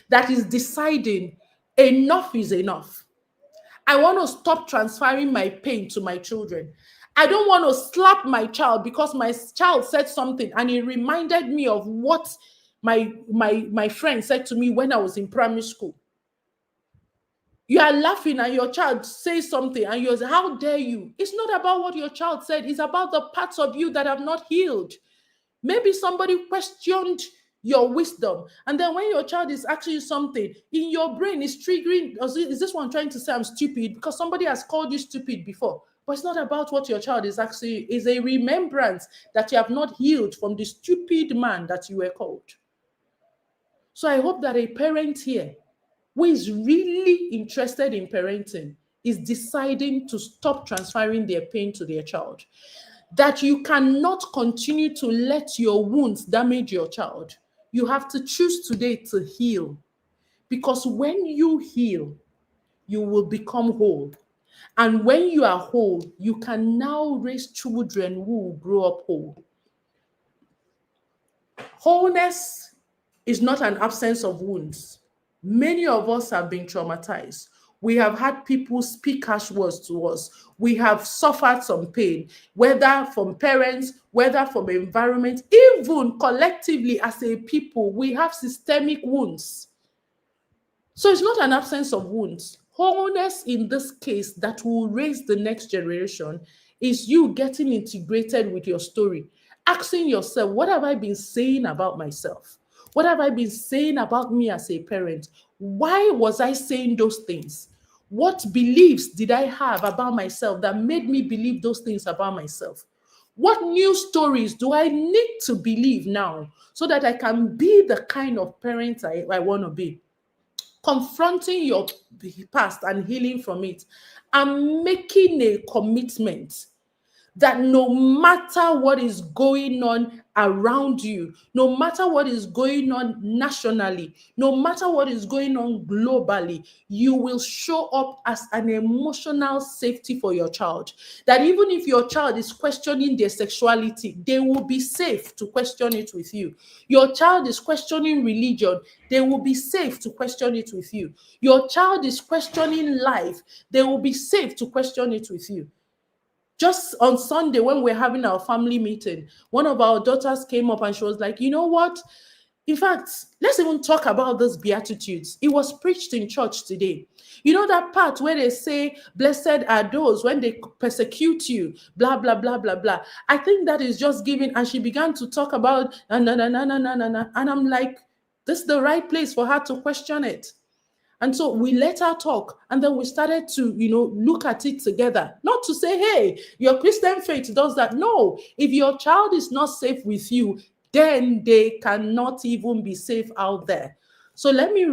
that is deciding enough is enough. I want to stop transferring my pain to my children. I don't want to slap my child because my child said something and it reminded me of what my friend said to me when I was in primary school. You are laughing and your child says something and you're saying, how dare you? It's not about what your child said. It's about the parts of you that have not healed. Maybe somebody questioned your wisdom. And then when your child is asking you something, in your brain is triggering, is this one trying to say I'm stupid? Because somebody has called you stupid before. But it's not about what your child is actually, it's a remembrance that you have not healed from the stupid man that you were called. So I hope that a parent here who is really interested in parenting is deciding to stop transferring their pain to their child. That you cannot continue to let your wounds damage your child. You have to choose today to heal. Because when you heal, you will become whole. And when you are whole, you can now raise children who will grow up whole. Wholeness is not an absence of wounds. Many of us have been traumatized. We have had people speak harsh words to us. We have suffered some pain, whether from parents, whether from environment, even collectively as a people, we have systemic wounds. So it's not an absence of wounds. Wholeness in this case that will raise the next generation is you getting integrated with your story, asking yourself, what have I been saying about myself? What have I been saying about me as a parent? Why was I saying those things? What beliefs did I have about myself that made me believe those things about myself? What new stories do I need to believe now so that I can be the kind of parent I want to be? Confronting your past and healing from it, and making a commitment that no matter what is going on around you, no matter what is going on nationally, no matter what is going on globally, you will show up as an emotional safety for your child. That even if your child is questioning their sexuality, they will be safe to question it with you. Your child is questioning religion, they will be safe to question it with you. Your child is questioning life, they will be safe to question it with you. Just on Sunday, when we're having our family meeting, one of our daughters came up and she was like, you know what? In fact, let's even talk about those Beatitudes. It was preached in church today. You know that part where they say, blessed are those when they persecute you, blah, blah, blah, blah, blah. I think that is just giving. And she began to talk about, na, na, na, na, na, na, na. And I'm like, this is the right place for her to question it. And so we let her talk, and then we started to, look at it together. Not to say, hey, your Christian faith does that. No, if your child is not safe with you, then they cannot even be safe out there. So let me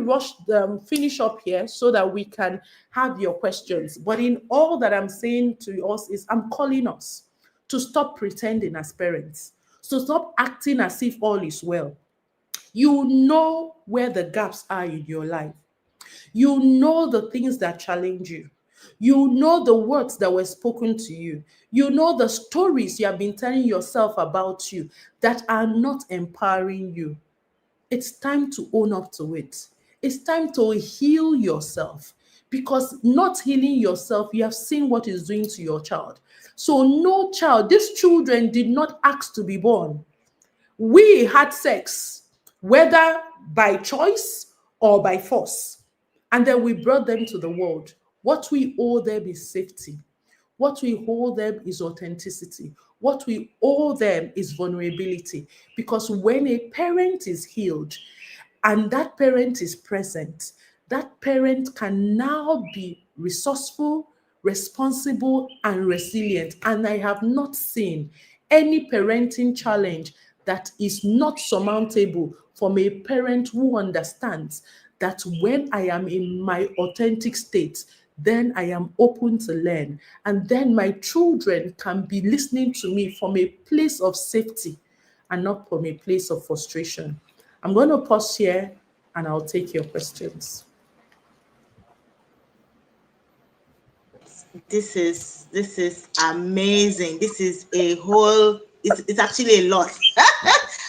finish up here so that we can have your questions. But in all that I'm saying to us is I'm calling us to stop pretending as parents, to stop acting as if all is well. You know where the gaps are in your life. You know the things that challenge you. You know the words that were spoken to you. You know the stories you have been telling yourself about you that are not empowering you. It's time to own up to it. It's time to heal yourself, because not healing yourself, you have seen what it's doing to your child. So no child, these children did not ask to be born. We had sex, whether by choice or by force. And then we brought them to the world. What we owe them is safety. What we owe them is authenticity. What we owe them is vulnerability. Because when a parent is healed and that parent is present, that parent can now be resourceful, responsible, and resilient. And I have not seen any parenting challenge that is not surmountable from a parent who understands that when I am in my authentic state, then I am open to learn. And then my children can be listening to me from a place of safety and not from a place of frustration. I'm going to pause here and I'll take your questions. This is amazing. This is it's actually a lot.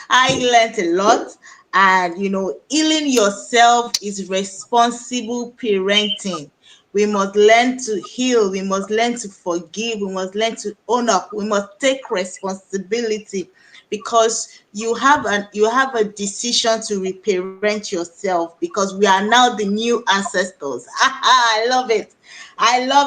I learned a lot. And healing yourself is responsible parenting. We must learn to heal, we must learn to forgive, we must learn to own up, we must take responsibility, because you have a decision to reparent yourself, because we are now the new ancestors. I love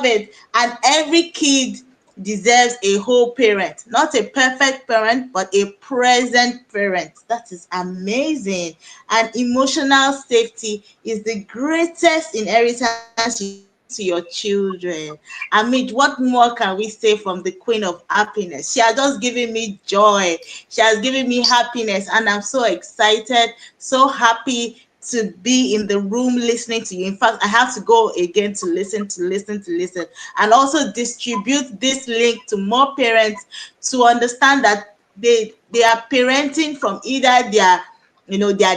it. And every kid deserves a whole parent, not a perfect parent, but a present parent. That is amazing. And emotional safety is the greatest inheritance you to your children. I mean, what more can we say from the Queen of Happiness? She has just given me joy. She has given me happiness, and I'm so excited, so happy to be in the room listening to you. In fact, I have to go again to listen, and also distribute this link to more parents to understand that they are parenting from either their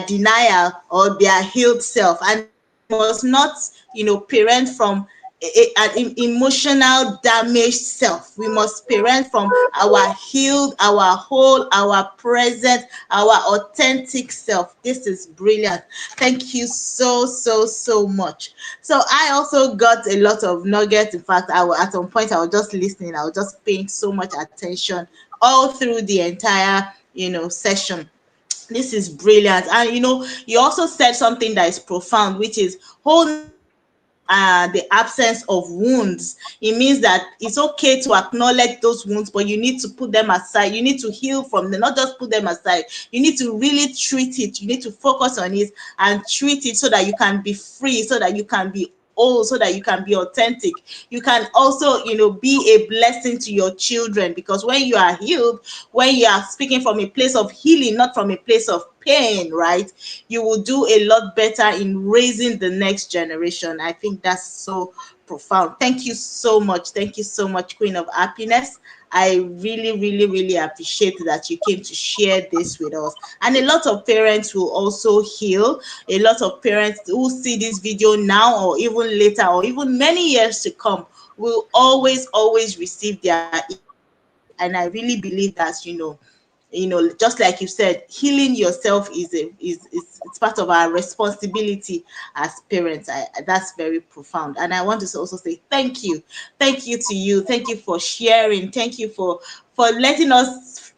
denial or their healed self, and must not parent from an emotional damaged self. We must parent from our healed, our whole, our present, our authentic self. This is brilliant. Thank you so much. So I also got a lot of nuggets. In fact, at some point I was just listening. I was just paying so much attention all through the entire, session. This is brilliant. And you also said something that is profound, which is wholeness the absence of wounds. It means that it's okay to acknowledge those wounds, but you need to put them aside. You need to heal from them, not just put them aside. You need to really treat it. You need to focus on it and treat it so that you can be free, so that you can be whole, so that you can be authentic. You can also, be a blessing to your children, because when you are healed, when you are speaking from a place of healing, not from a place of pain, right, you will do a lot better in raising the next generation. I think that's so profound. Thank you so much. Thank you so much, Queen of Happiness. I really appreciate that you came to share this with us. And a lot of parents will also heal. A lot of parents who see this video now, or even later, or even many years to come, will always receive their. And I really believe that, just like you said, healing yourself is it's part of our responsibility as parents. That's very profound. And I want to also say thank you to you. Thank you for sharing. Thank you for letting us,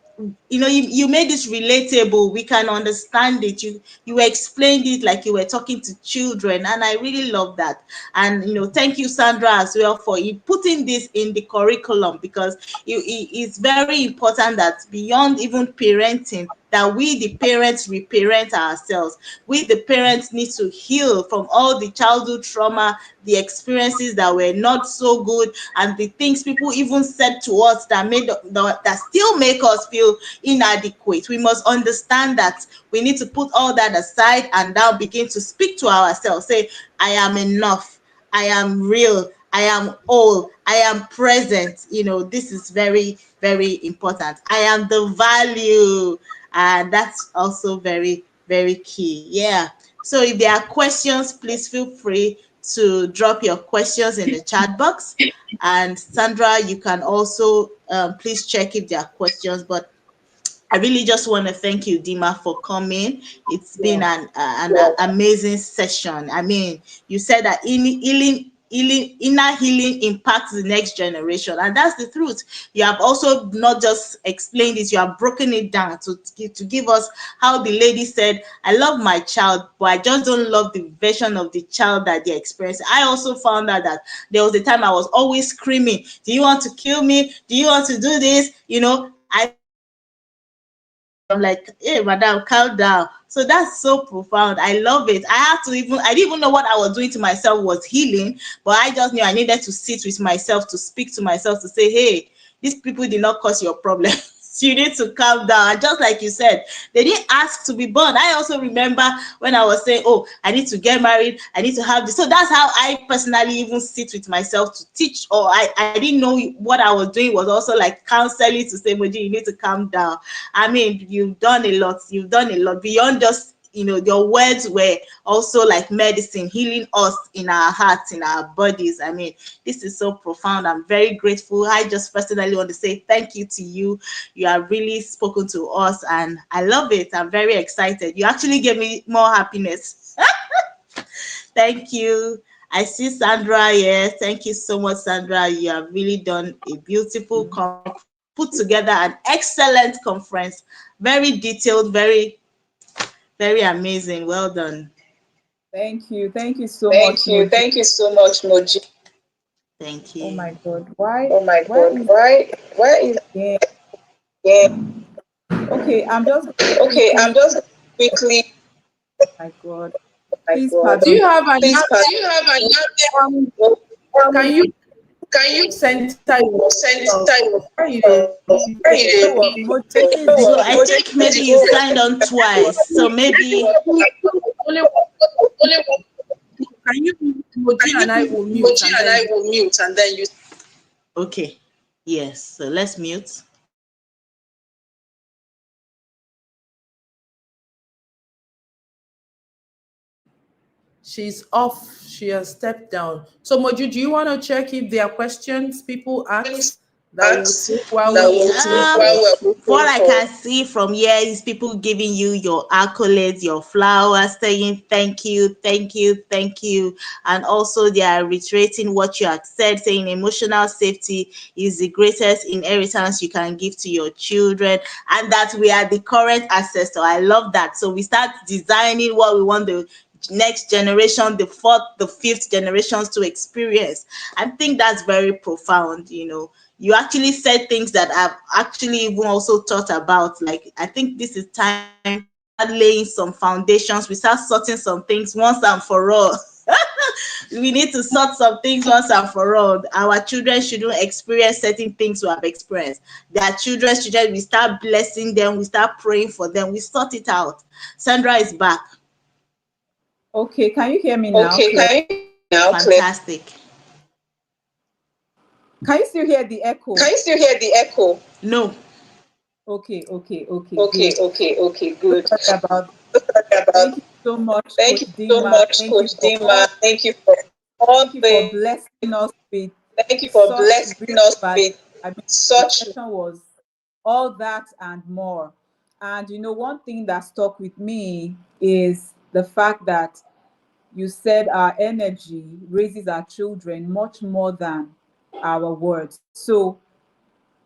you made this relatable. We can understand it. You explained it like you were talking to children, and I really love that. And thank you, Sandra, as well, for putting this in the curriculum, because it's very important that beyond even parenting, that we the parents reparent ourselves. We the parents need to heal from all the childhood trauma, the experiences that were not so good, and the things people even said to us that still make us feel inadequate. We must understand that we need to put all that aside and now begin to speak to ourselves. Say, I am enough. I am real. I am whole. I am present. This is very, very important. I am the value. And that's also very, very key. Yeah. So if there are questions, please feel free to drop your questions in the chat box. And Sandra, you can also please check if there are questions. But I really just want to thank you, Dima, for coming. It's been an amazing session. I mean, you said that inner healing impacts the next generation, and that's the truth. You have also not just explained it, you have broken it down to give us how the lady said, I love my child, but I just don't love the version of the child that they experience. I also found out that there was a time I was always screaming, do you want to kill me? Do you want to do this? I'm like, hey, madam, calm down. So that's so profound. I love it. I didn't even know what I was doing to myself was healing, but I just knew I needed to sit with myself, to speak to myself, to say, hey, these people did not cause your problem. You need to calm down. And just like you said, they didn't ask to be born. I also remember when I was saying, oh, I need to get married, I need to have this. So that's how I personally even sit with myself to teach, or I didn't know what I was doing was also like counseling to say, Moji, you need to calm down. I mean, you've done a lot beyond just, your words were also like medicine, healing us in our hearts, in our bodies. I mean, this is so profound. I'm very grateful. I just personally want to say thank you to you. You have really spoken to us, and I love it. I'm very excited. You actually gave me more happiness. Thank you. I see Sandra here. Thank you so much, Sandra. You have really done a beautiful put together an excellent conference. Very detailed, very amazing. Well done. Thank you. Thank you so much. Thank you so much, Moji. Thank you. Oh my God. Why? Oh my Why God. is Why is yeah. yeah. Okay, I'm just Okay, I'm just quickly. oh my God. Oh my Please God. Do pardon. you have Please, another? do you have Can you center yourself? Why you So I think maybe you signed on twice. So maybe only can you emoji and I will mute and then and then you. Okay. Yes. So let's mute. she's off. she has stepped down. So Moju, do you want to check if there are questions people asked that we will Acts take while that we're will looking take for? while we're what I can see from here is people giving you your accolades, your flowers, saying thank you, thank you, thank you. And also they are reiterating what you had said, saying emotional safety is the greatest inheritance you can give to your children, and that we are the current ancestor. I love that. So we start designing what we want the next generation, the fourth, the fifth generations to experience. I think that's very profound. You actually said things that I've actually even also thought about. Like, I think this is time start laying some foundations. We start sorting some things once and for all. We need to sort some things once and for all. Our children shouldn't experience certain things we have experienced. Their children's children, we start blessing them, we start praying for them, we sort it out. Sandra is back. Okay, can you hear me now, Okay, Claire? can you now, Claire? Fantastic. Can you still hear the echo? Can you still hear the echo? No. Okay, Okay, good. okay, good. Sorry about Sorry about. Thank you so much, Thank Coach you so Dima. much, Thank you Coach for Dima. Thank you for all thank you for the. blessing us with Thank you for such blessing rich us value. with I mean, the such. session was all that and more. And one thing that stuck with me is the fact that you said our energy raises our children much more than our words. So,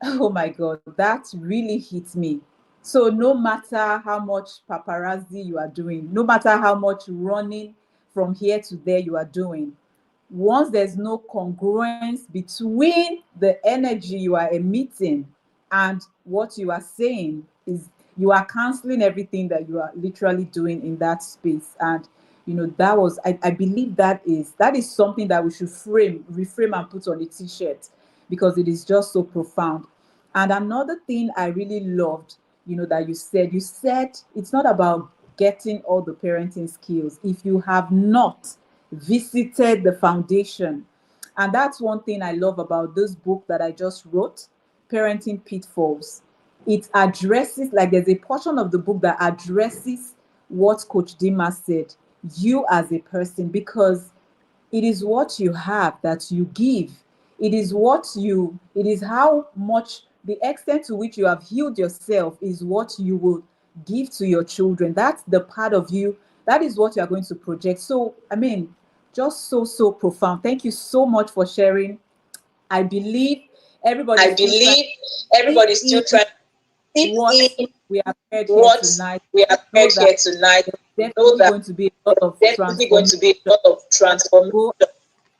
oh my God, that really hit me. So, no matter how much paparazzi you are doing, no matter how much running from here to there you are doing, once there's no congruence between the energy you are emitting and what you are saying, is you are canceling everything that you are literally doing in that space. And that was, I believe that is something that we should reframe and put on a t-shirt, because it is just so profound. And another thing I really loved, that you said it's not about getting all the parenting skills if you have not visited the foundation. And that's one thing I love about this book that I just wrote, Parenting Pitfalls. It addresses, like, there's a portion of the book that addresses what Coach Dima said, you as a person, because it is what you have that you give. It is how much, the extent to which you have healed yourself is what you will give to your children. That's the part of you, that is what you are going to project. So, I mean, just so profound. Thank you so much for sharing. I believe I everybody's still trying believe to fit everybody's still in trying to fit what in we have heard here what tonight. we have Know heard that here tonight. there's Know definitely that going to be a lot of there's definitely going transformation to be a lot of as we transformation. go with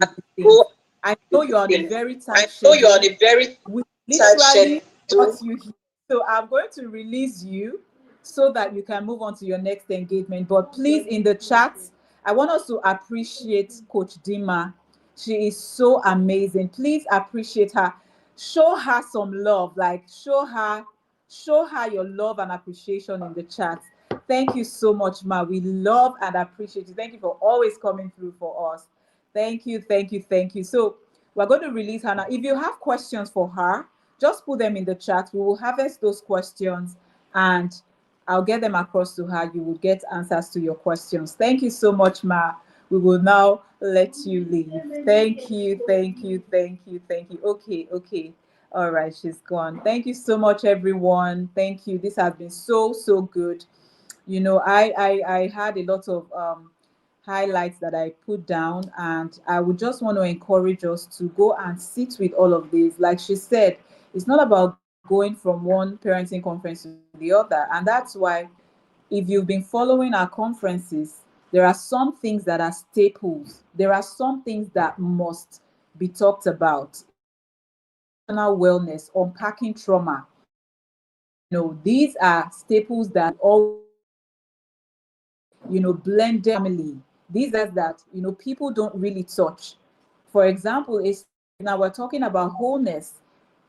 these things. Go I know with you're on a things. very I tight know you're on schedule. a very We tight literally schedule. got you here. So I'm going to release you so that you can move on to your next engagement. But please, in the chat, I want us to appreciate Coach Dima. She is so amazing. Please appreciate her. Show her some love. Like, show her your love and appreciation in the chat. Thank you so much, Ma. We love and appreciate you. Thank you for always coming through for us. Thank you, thank you, thank you. So we're going to release her now. If you have questions for her, just put them in the chat. We will harvest those questions and I'll get them across to her. You will get answers to your questions. Thank you so much, Ma. We will now let you leave. Thank you, thank you, thank you, thank you. Okay. All right, she's gone. Thank you so much, everyone. Thank you. This has been so good. I had a lot of highlights that I put down, and I would just want to encourage us to go and sit with all of this. Like she said, it's not about going from one parenting conference to the other. And that's why, if you've been following our conferences, there are some things that are staples. There are some things that must be talked about. Emotional wellness, unpacking trauma. These are staples that all blended family. These are that people don't really touch. For example, is now we're talking about wholeness.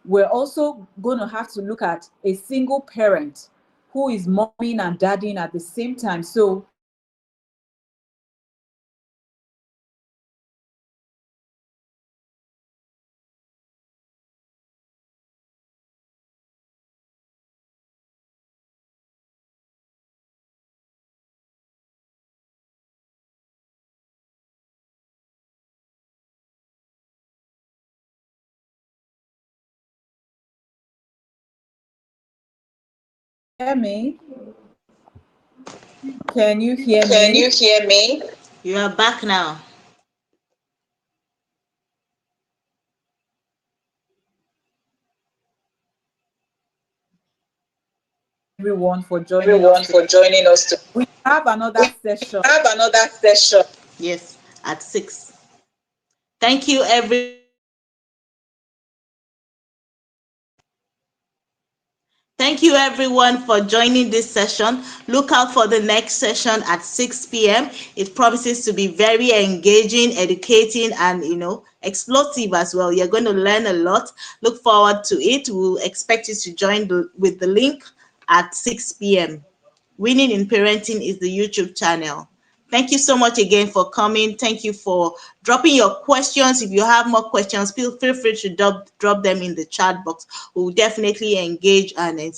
We're also going to have to look at a single parent who is momming and dadding at the same time. So hear me? Can you hear Can you me? hear me? You are back now. Everyone for joining us. Everyone for joining us. We have We another session. have another session. Yes, at 6. Thank you, Thank you everyone for joining this session. Look out for the next session at 6 p.m. It promises to be very engaging, educating, and explosive as well. You're going to learn a lot. Look forward to it. We'll expect you to join with the link at 6 p.m. Winning in Parenting is the YouTube channel. Thank you so much again for coming. Thank you for dropping your questions. If you have more questions, feel free to drop them in the chat box. We'll definitely engage and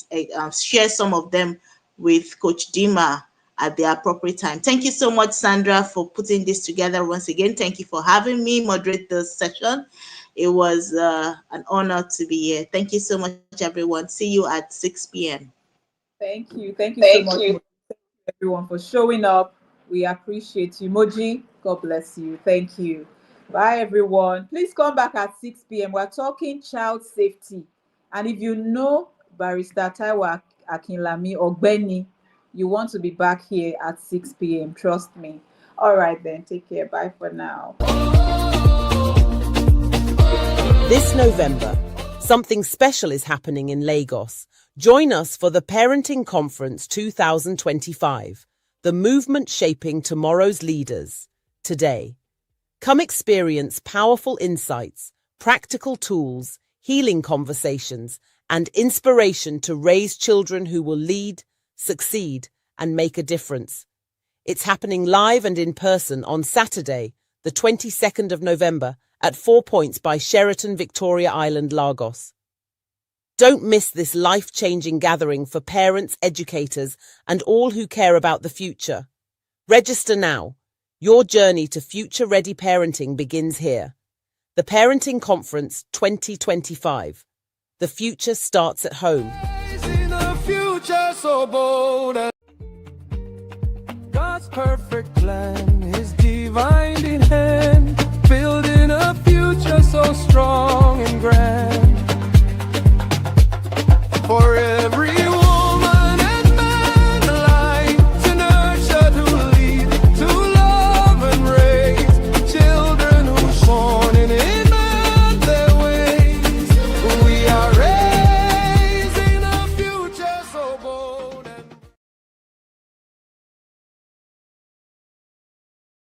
share some of them with Coach Dima at the appropriate time. Thank you so much, Sandra, for putting this together once again. Thank you for having me moderate this session. It was an honor to be here. Thank you so much, everyone. See you at 6 p.m. Thank you. Thank you so Thank much, you. everyone, for showing up. We appreciate you. Moji, God bless you. Thank you. Bye, everyone. Please come back at 6 p.m. We're talking child safety. And if you know Barrister Taiwa Akinlami or Benny, you want to be back here at 6 p.m. Trust me. All right, then. Take care. Bye for now. This November, something special is happening in Lagos. Join us for the Parenting Conference 2025, the movement shaping tomorrow's leaders, today. Come experience powerful insights, practical tools, healing conversations, and inspiration to raise children who will lead, succeed, and make a difference. It's happening live and in person on Saturday, the 22nd of November, at 4 Points by Sheraton Victoria Island, Lagos. Don't miss this life-changing gathering for parents, educators, and all who care about the future. Register now. Your journey to future-ready parenting begins here. The Parenting Conference 2025. The future starts at home. God's perfect plan is divine.